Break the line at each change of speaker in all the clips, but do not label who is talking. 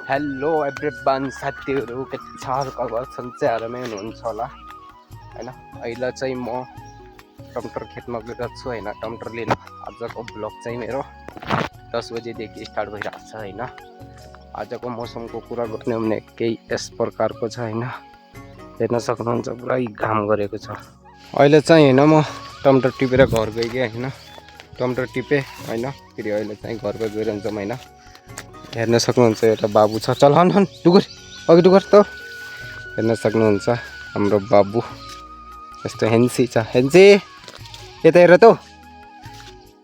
Hello everyone साथीहरू के छ खबर सन्चैहरूमै हुनुहुन्छ होला हैन। अहिले चाहिँ म टमाटर खेतमा गएको छु हैन। टमाटर लिन आजको ब्लग चाहिँ मेरो 10 बजेदेखि स्टार्ट भइरहेको छ हैन। आजको मौसमको कुरा गर्ने भने केही यस प्रकारको छ हैन। हेर्न सक्नुहुन्छ पुरै घाम गरेको छ। अहिले चाहिँ हैन म टमाटर टिपेर घर गएँ हैन। टमाटर टिपे हैन। फेरि अहिले चाहिँ घर गइरहन्छौँ हैन। हेर्न सक्नुहुन्छ एउटा बाबु छ। चल हन हन डुगर अघि डुगर त हेर्न सक्नुहुन्छ हाम्रो बाबु यस्तो हेन्सी छ। हेन्सी यता हेर त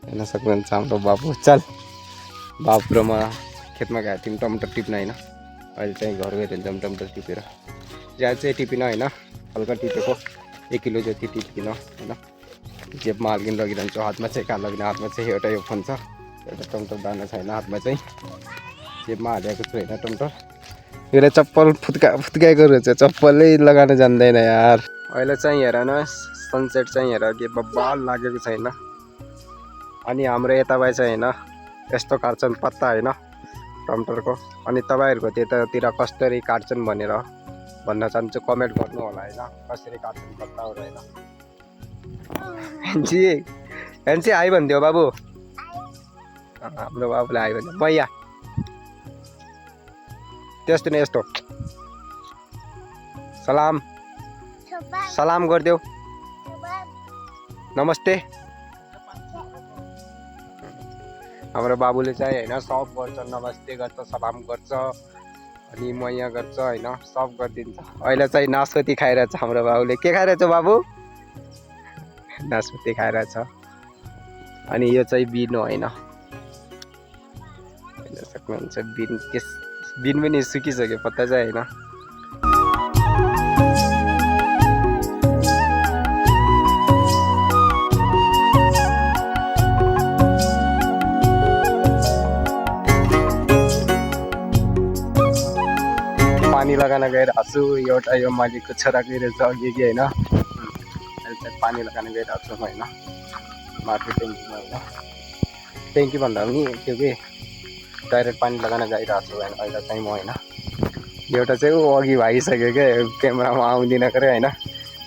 हेर्न सक्नुहुन्छ हाम्रो बाबु। चल बाबु र म खेतमा गएको थियौँ टमाटर टिप्न हैन। अहिले चाहिँ घर गइरहन्छौँ टमाटर टिपेर। ज्यादा चाहिँ टिपिन हैन, हल्का टिपेको 1 किलो जति टिपिन हैन। जेबमा हाल्किन लगिरहन्छु। हातमा चाहिँ कहाँ लगिन, हातमा चाहिँ एउटा यो फोन छ, एउटा टमाटर दाना छैन हातमा चाहिँ। जेबमा हालेको छु हैन टमाटर। मेरो चप्पल फुत्काएको रहेछ, चप्पलै लगाउन जान्दैन यार। अहिले चाहिँ हेर न सनसेट चाहिँ हेर के बब्बाल लागेको छैन। अनि हाम्रो यताबाट चाहिँ हैन यस्तो काट्छन् पत्ता हैन टमाटरको। अनि तपाईहरुको त्यतातिर कसरी काट्छन् भनेर भन्न चाहन्छु, कमेन्ट गर्नु होला हैन। कसरी काट्छन् पत्ताहरु हैन। हेन्सी हेन्सी आइ भन्दियो बाबु। हाम्रो बाबुले आइ भन्दियो। मैया त्यस्तो नै यस्तो सलाम सलाम गरिदेऊ। नमस्ते। हाम्रो बाबुले चाहिँ हैन सब गर्छ, नमस्ते गर्छ, सलाम गर्छ, अनि मैया गर्छ हैन, सब गरिदिन्छ। अहिले चाहिँ नास्पाती खाइरहेछ हाम्रो बाबुले। के खाइरहेछ बाबु? नास्पाती खाइरहेछ। अनि यो चाहिँ बिन हो हैन। हेर्न सक्नुहुन्छ बिन बिन पनि सुकिसक्यो पत्ता चाहिँ हैन। पानी लगान गइरहेको छु। एउटा यो मालिकको छोरा गइरहेछ अघि हैन। अहिले चाहिँ पानी लगान गइरहेको छु हैन, माथि ट्याङ्कीमा हैन। ट्याङ्की भन्दा पनि त्यो के डाइरेक्ट पानी लगान गइरहेको छु हैन। अहिले चाहिँ म हैन एउटा चाहिँ अघि भागिसक्यो के, क्यामेरामा आउँदिन करे हैन।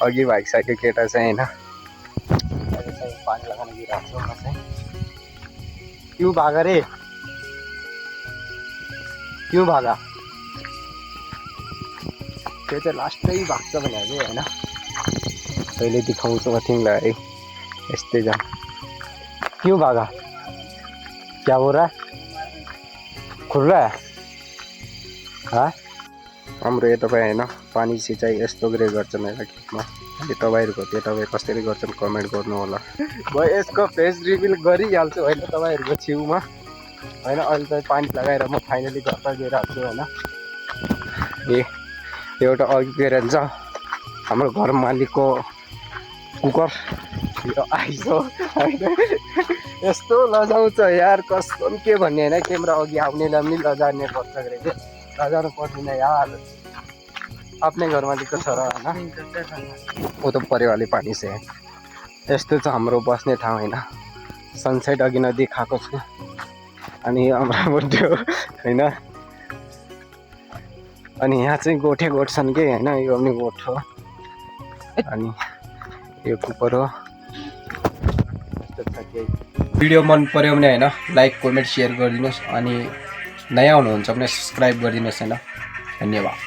अघि भागिसक्यो केटा चाहिँ हैन। अहिले चाहिँ पानी लगान गइरहेको छु म चाहिँ। क्यों भागा रे, क्यों भागा? त्यो चाहिँ लास्टै भाग्छ भनेर चाहिँ हैन। अहिले दिखाउँछु म तिमीलाई यस्तै जा। क्यों भागा? क्या हो रहा है? खुल रहा है? हाँ? हाम्रो यता हैन पानी सिँचाइ यस्तो गरे गर्छन् हैन खेतमा। अनि तपाईहरुको तपाईँ कसरी गर्छन् कमेन्ट गर्नु होला। म यसको फेस रिभिल गरिहाल्छु हैन तपाईहरुको छेउमा हैन। अहिले चाहिँ पानी लगाएर म फाइनली घर गइरहेको छु हैन। ए एउटा अघि गएर छ हाम्रो घर मालिकको कुकर यो आइसो हैन। यस्तो लजाउँछ यार कसम के भन्ने हैन। क्यामेरा अघि आउनेलाई पनि लजाउने गर्छ गरे के, लजाउनु पर्दैन यार। आफ्नै घर मालिकको छोरा हैन। ऊ त परेवाले पानी से यस्तो छ हाम्रो बस्ने ठाउँ हैन। सनसेट अघि नदी खाएको छु। अनि हाम्रो त्यो हैन। अनि यहाँ चाहिँ गोठे गोठ छन् के हैन। यो पनि गोठ हो अनि यो कुकर हो। भिडियो मन पर्यो भने हैन लाइक कमेन्ट शेयर गरिदिनुहोस्। अनि नयाँ हुनुहुन्छ भने सब्स्क्राइब गरिदिनुहोस् हैन। धन्यवाद।